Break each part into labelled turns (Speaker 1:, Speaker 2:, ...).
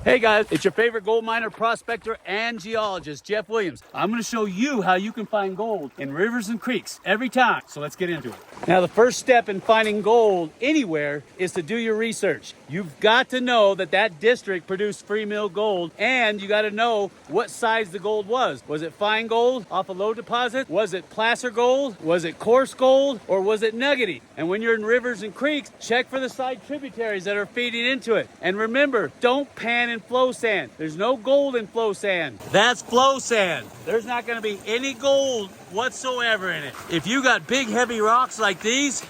Speaker 1: Hey guys, it's your favorite gold miner, prospector, and geologist, Jeff Williams. I'm going to show you how you can find gold in rivers and creeks every time. So let's get into it. Now, the first step in finding gold anywhere is to do your research. You've got to know that that district produced free mill gold, and you got to know what size the gold was. Was it fine gold off a low deposit? Was it placer gold? Was it coarse gold? Or was it nuggety? And when you're in rivers and creeks, check for the side tributaries that are feeding into it. And remember, don't pan in flow sand. There's no gold in flow sand. That's flow sand. There's not going to be any gold whatsoever in it. If you got big heavy rocks like these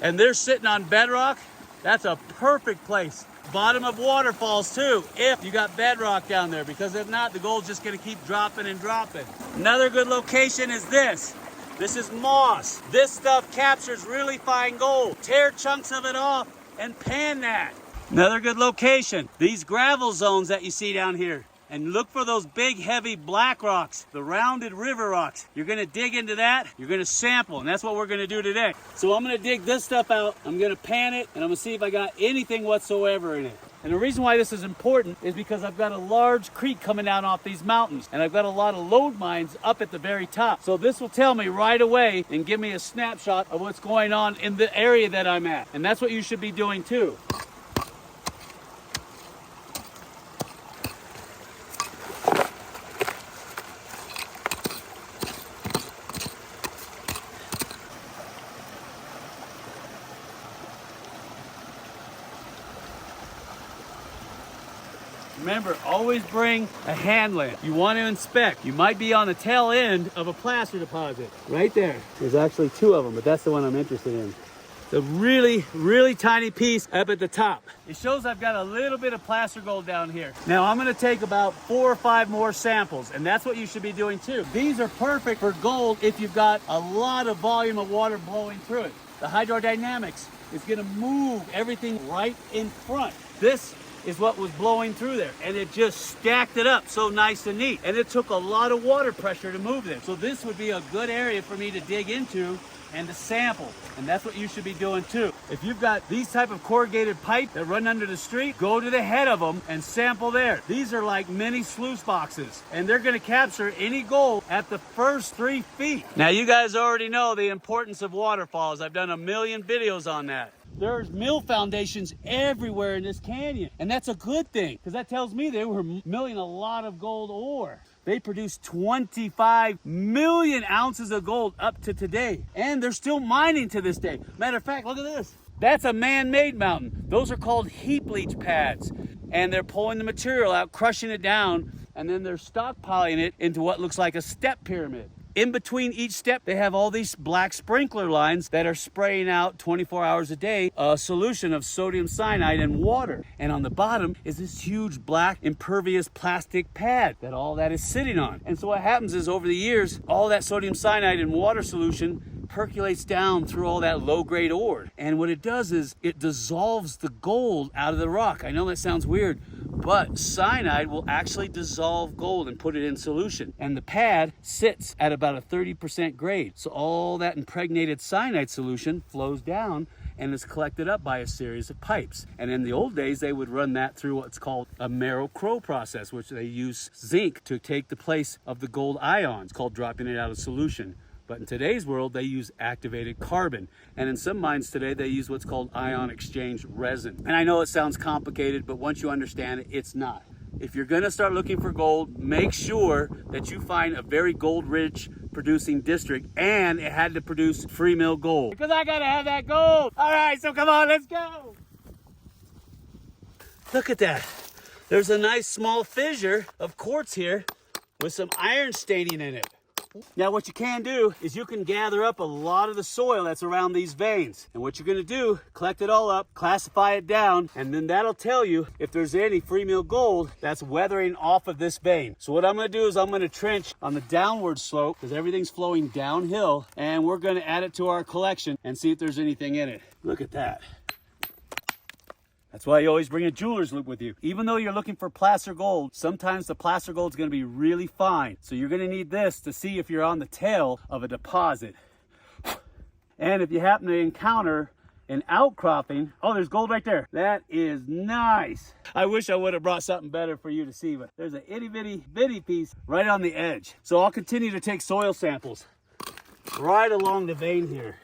Speaker 1: and they're sitting on bedrock, that's a perfect place. Bottom of waterfalls too, if you got bedrock down there, because if not, the gold's just going to keep dropping and dropping. Another good location is this. This is moss. This stuff captures really fine gold. Tear chunks of it off and pan that. Another good location, these gravel zones that you see down here. And look for those big, heavy black rocks, the rounded river rocks. You're gonna dig into that, you're gonna sample, and that's what we're gonna do today. So I'm gonna dig this stuff out, I'm gonna pan it, and I'm gonna see if I got anything whatsoever in it. And the reason why this is important is because I've got a large creek coming down off these mountains, and I've got a lot of lode mines up at the very top. So this will tell me right away and give me a snapshot of what's going on in the area that I'm at. And that's what you should be doing too. Remember, always bring a hand lamp. You want to inspect. You might be on the tail end of a placer deposit. Right there. There's actually two of them, but that's the one I'm interested in. It's a really, really tiny piece up at the top. It shows I've got a little bit of placer gold down here. Now I'm gonna take about 4 or 5 more samples, and that's what you should be doing too. These are perfect for gold if you've got a lot of volume of water blowing through it. The hydrodynamics is gonna move everything right in front. This is what was blowing through there, and it just stacked it up so nice and neat. And it took a lot of water pressure to move them. So this would be a good area for me to dig into and to sample. And that's what you should be doing too. If you've got these type of corrugated pipe that run under the street, go to the head of them and sample there. These are like mini sluice boxes, and they're gonna capture any gold at the first 3 feet. Now you guys already know the importance of waterfalls. I've done a million videos on that. There's mill foundations everywhere in this canyon, and that's a good thing, because that tells me they were milling a lot of gold ore. They produced 25 million ounces of gold up to today, and they're still mining to this day. Matter of fact, look at this. That's a man-made mountain. Those are called heap leach pads, and they're pulling the material out, crushing it down, and then they're stockpiling it into what looks like a step pyramid. In between each step, they have all these black sprinkler lines that are spraying out 24 hours a day a solution of sodium cyanide and water. And on the bottom is this huge black impervious plastic pad that all that is sitting on. And so what happens is over the years, all that sodium cyanide and water solution percolates down through all that low-grade ore. And what it does is it dissolves the gold out of the rock. I know that sounds weird, but cyanide will actually dissolve gold and put it in solution. And the pad sits at about a 30% grade. So all that impregnated cyanide solution flows down and is collected up by a series of pipes. And in the old days, they would run that through what's called a Merrill-Crowe process, which they use zinc to take the place of the gold ions, called dropping it out of solution. But in today's world, they use activated carbon. And in some mines today, they use what's called ion exchange resin. And I know it sounds complicated, but once you understand it, it's not. If you're gonna start looking for gold, make sure that you find a very gold-rich producing district, and it had to produce free mill gold. Because I gotta have that gold. All right, so come on, let's go. Look at that. There's a nice small fissure of quartz here with some iron staining in it. Now what you can do is you can gather up a lot of the soil that's around these veins. And what you're gonna do, collect it all up, classify it down, and then that'll tell you if there's any free mill gold that's weathering off of this vein. So what I'm gonna do is I'm gonna trench on the downward slope, because everything's flowing downhill, and we're gonna add it to our collection and see if there's anything in it. Look at that. That's why you always bring a jeweler's loupe with you. Even though you're looking for placer gold, sometimes the placer gold is going to be really fine. So you're going to need this to see if you're on the tail of a deposit. And if you happen to encounter an outcropping. Oh, there's gold right there. That is nice. I wish I would have brought something better for you to see, but there's an itty bitty piece right on the edge. So I'll continue to take soil samples right along the vein here.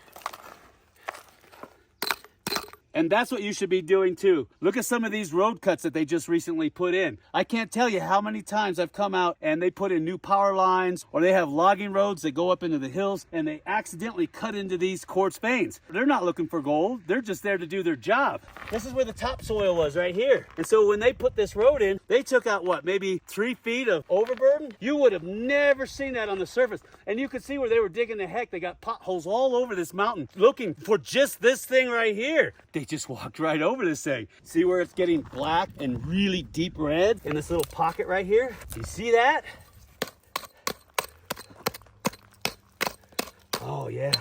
Speaker 1: And that's what you should be doing too. Look at some of these road cuts that they just recently put in. I can't tell you how many times I've come out and they put in new power lines, or they have logging roads that go up into the hills and they accidentally cut into these quartz veins. They're not looking for gold. They're just there to do their job. This is where the topsoil was right here. And so when they put this road in, they took out what, maybe 3 feet of overburden? You would have never seen that on the surface. And you could see where they were digging the heck. They got potholes all over this mountain looking for just this thing right here. They just walked right over this thing. See where it's getting black and really deep red in this little pocket right here? You see that? Oh yeah.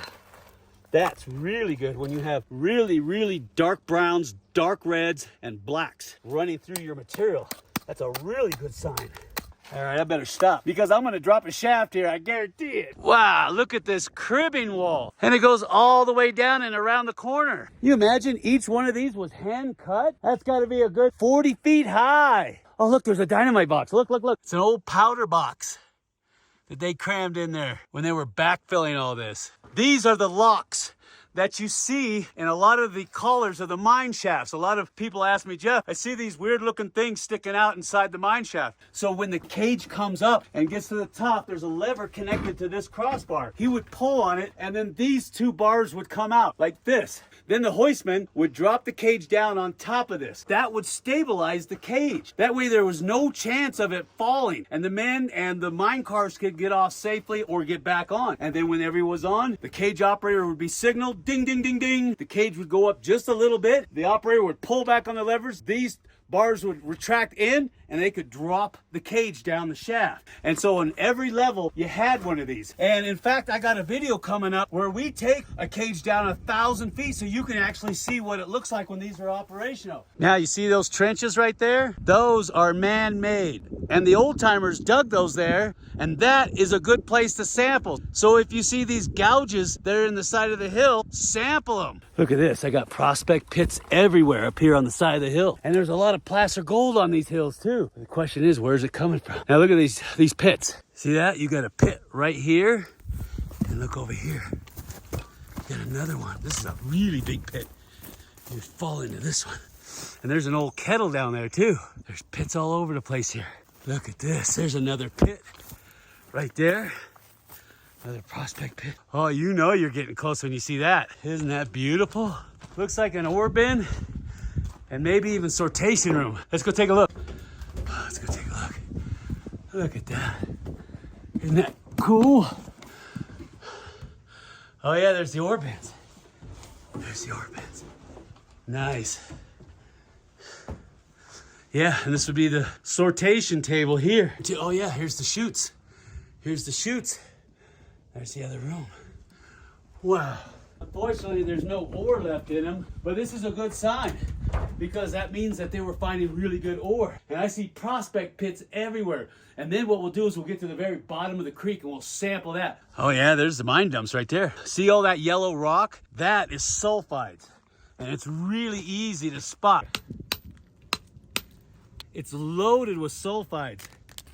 Speaker 1: That's really good when you have really dark browns, dark reds, and blacks running through your material. That's a really good sign. All right, I better stop because I'm gonna drop a shaft here, I guarantee it. Wow, look at this cribbing wall. And it goes all the way down and around the corner. You imagine each one of these was hand cut? That's gotta be a good 40 feet high. Oh, look, there's a dynamite box. Look. It's an old powder box that they crammed in there when they were backfilling all this. These are the locks that you see in a lot of the collars of the mine shafts. A lot of people ask me, Jeff, I see these weird looking things sticking out inside the mine shaft. So when the cage comes up and gets to the top, there's a lever connected to this crossbar. He would pull on it and then these 2 bars would come out like this. Then the hoistman would drop the cage down on top of this. That would stabilize the cage. That way there was no chance of it falling and the men and the mine cars could get off safely or get back on. And then when everyone was on, the cage operator would be signaled, ding, ding, ding, ding. The cage would go up just a little bit. The operator would pull back on the levers. These bars would retract in and they could drop the cage down the shaft. And so on every level, you had one of these. And in fact, I got a video coming up where we take a cage down 1,000 feet so you can actually see what it looks like when these are operational. Now you see those trenches right there? Those are man-made. And the old timers dug those there, and that is a good place to sample. So if you see these gouges that are in the side of the hill, sample them. Look at this, I got prospect pits everywhere up here on the side of the hill. And there's a lot of placer gold on these hills too. The question is, where's it coming from? Now look at these pits. See that? You got a pit right here, and look over here. You got another one. This is a really big pit. You fall into this one. And there's an old kettle down there too. There's pits all over the place here. Look at this. There's another pit right there. Another prospect pit. Oh, you know you're getting close when you see that. Isn't that beautiful? Looks like an ore bin and maybe even sortation room. Let's go take a look. Let's go take a look. Look at that. Isn't that cool? Oh yeah, there's the ore bins. There's the ore bins. Nice. Yeah, and this would be the sortation table here. Oh yeah, here's the chutes. Here's the chutes. There's the other room. Wow. Unfortunately, there's no ore left in them, but this is a good sign because that means that they were finding really good ore. And I see prospect pits everywhere. And then what we'll do is we'll get to the very bottom of the creek and we'll sample that. Oh yeah, there's the mine dumps right there. See all that yellow rock? That is sulfides. And it's really easy to spot. It's loaded with sulfides.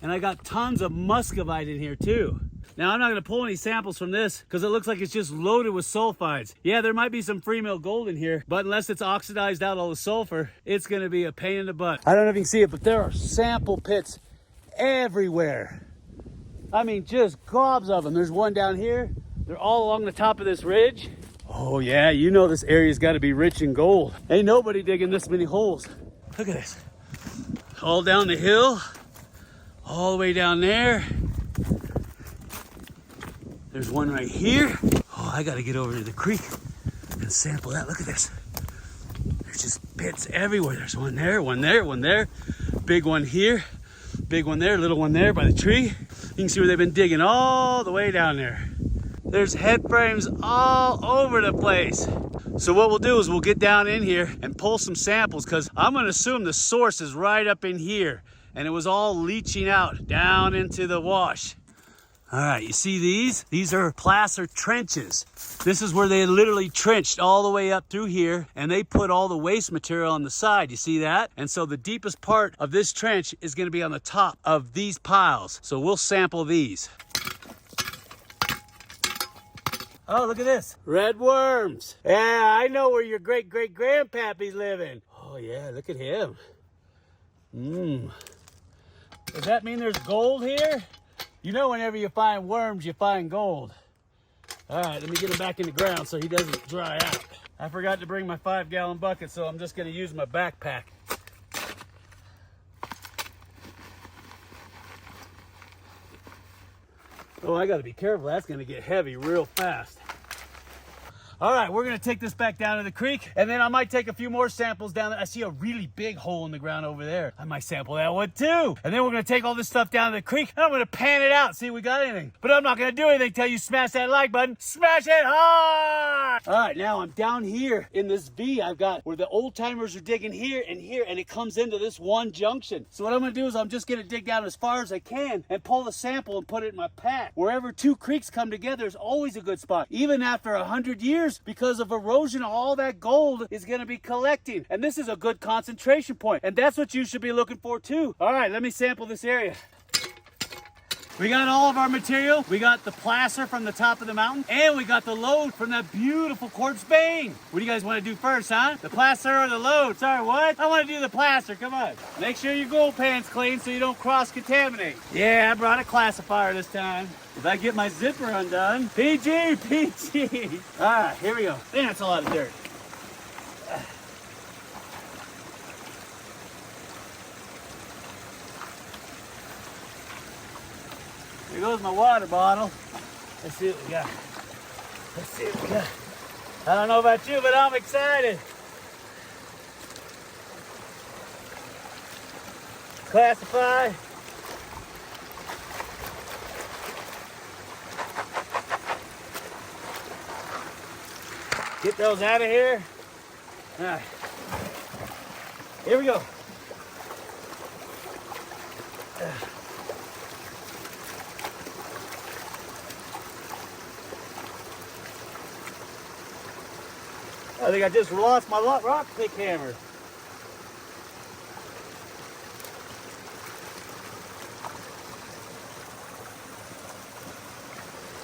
Speaker 1: And I got tons of muscovite in here too. Now, I'm not going to pull any samples from this because it looks like it's just loaded with sulfides. Yeah, there might be some free mill gold in here, but unless it's oxidized out all the sulfur, it's going to be a pain in the butt. I don't know if you can see it, but there are sample pits everywhere. I mean, just gobs of them. There's one down here. They're all along the top of this ridge. Oh yeah, you know this area's got to be rich in gold. Ain't nobody digging this many holes. Look at this. All down the hill, all the way down there. There's one right here. Oh, I gotta get over to the creek and sample that. Look at this. There's just pits everywhere. There's one there, one there, one there. Big one here, big one there, little one there by the tree. You can see where they've been digging all the way down there. There's head frames all over the place. So what we'll do is we'll get down in here and pull some samples because I'm gonna assume the source is right up in here and it was all leaching out down into the wash. All right, you see these? These are placer trenches. This is where they literally trenched all the way up through here, and they put all the waste material on the side. You see that? And so the deepest part of this trench is going to be on the top of these piles. So we'll sample these. Oh, look at this. Red worms. Yeah, I know where your great-great-grandpappy's living. Oh, yeah, look at him. Does that mean there's gold here? You know, whenever you find worms, you find gold. All right, let me get him back in the ground so he doesn't dry out. I forgot to bring my 5-gallon bucket, so I'm just gonna use my backpack. Oh, I gotta be careful. That's gonna get heavy real fast. All right, we're gonna take this back down to the creek, and then I might take a few more samples down there. I see a really big hole in the ground over there. I might sample that one too. And then we're gonna take all this stuff down to the creek, and I'm gonna pan it out, see if we got anything. But I'm not gonna do anything until you smash that like button. Smash it hard! All right, now I'm down here in this V I've got where the old timers are digging here, and it comes into this one junction. So what I'm gonna do is I'm just gonna dig down as far as I can and pull the sample and put it in my pack. Wherever two creeks come together is always a good spot. Even after 100 years, because of erosion, all that gold is going to be collecting. And this is a good concentration point. And that's what you should be looking for too. All right, let me sample this area. We got all of our material. We got the placer from the top of the mountain, and we got the load from that beautiful quartz vein. What do you guys want to do first, huh? The placer or the load? Sorry, what? I want to do the placer. Come on. Make sure your gold pan's clean so you don't cross-contaminate. Yeah, I brought a classifier this time. If I get my zipper undone, PG, PG. All right, here we go. Man, that's a lot of dirt. Here goes my water bottle. Let's see what we got. Let's see what we got. I don't know about you, but I'm excited. Classify. Get those out of here. All right. Here we go. I think I just lost my rock pick hammer.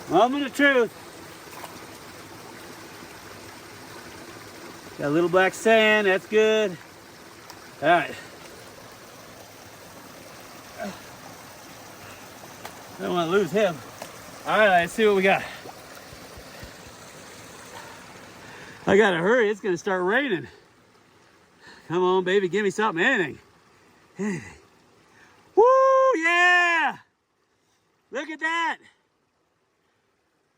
Speaker 1: Moment of truth. Got a little black sand, that's good. All right. I don't want to lose him. All right, let's see what we got. I gotta hurry, it's gonna start raining. Come on, baby, give me something, anything. Anything. Woo, yeah! Look at that.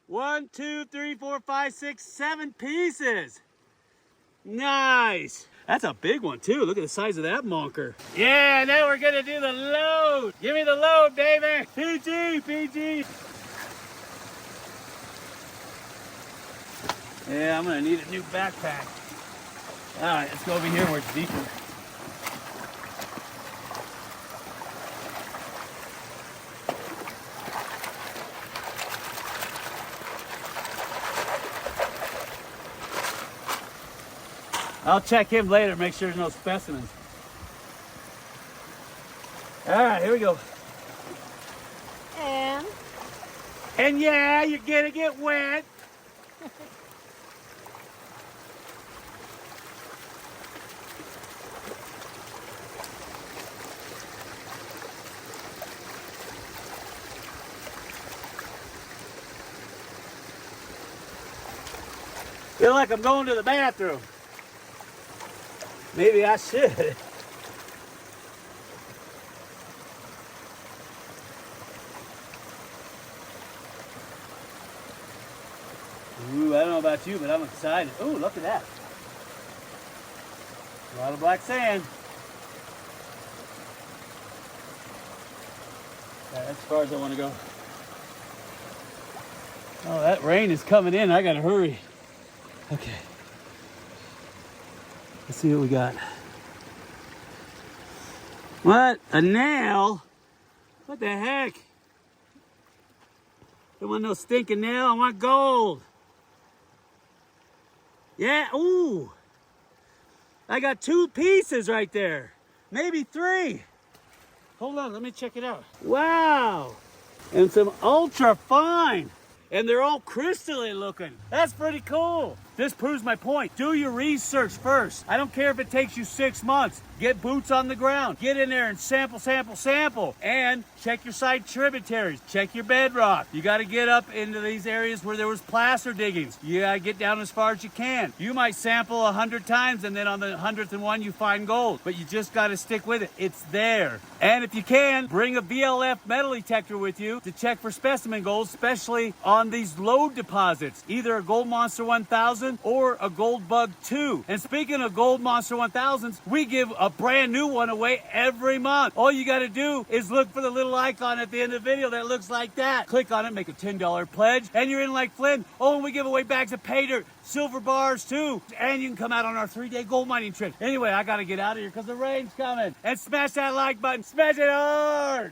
Speaker 1: 1, 2, 3, 4, 5, 6, 7 pieces. Nice. That's a big one too. Look at the size of that monker. Yeah, now we're gonna do the load. Give me the load, baby. PG, PG. Yeah, I'm gonna need a new backpack. All right, let's go over here where it's deeper. I'll check him later, make sure there's no specimens. All right, here we go. And yeah, you're gonna get wet. Feel like I'm going to the bathroom. Maybe I should. Ooh, I don't know about you, but I'm excited. Ooh, look at that. A lot of black sand. That's as far as I want to go. Oh, that rain is coming in. I gotta hurry. Okay. Let's see what we got. What? A nail? What the heck? Don't want no stinking nail. I want gold. Yeah, ooh. I got 2 pieces right there. Maybe 3. Hold on, let me check it out. Wow. And some ultra fine. And they're all crystalline looking. That's pretty cool. This proves my point. Do your research first. I don't care if it takes you 6 months. Get boots on the ground. Get in there and sample, sample, sample. And check your side tributaries. Check your bedrock. You got to get up into these areas where there was placer diggings. You got to get down as far as you can. You might sample 100 times and then on the 100th one you find gold. But you just got to stick with it. It's there. And if you can, bring a VLF metal detector with you to check for specimen gold, especially on these lode deposits. Either a Gold Monster 1000 or a Gold Bug 2. And speaking of Gold Monster 1000s, we give a brand new one away every month. All you got to do is look for the little icon at the end of the video that looks like that. Click on it, make a $10 pledge, and you're in like Flynn. Oh, and we give away bags of pay dirt, silver bars too, and you can come out on our 3-day gold mining trip. Anyway, I got to get out of here because the rain's coming. And smash that like button. Smash it hard.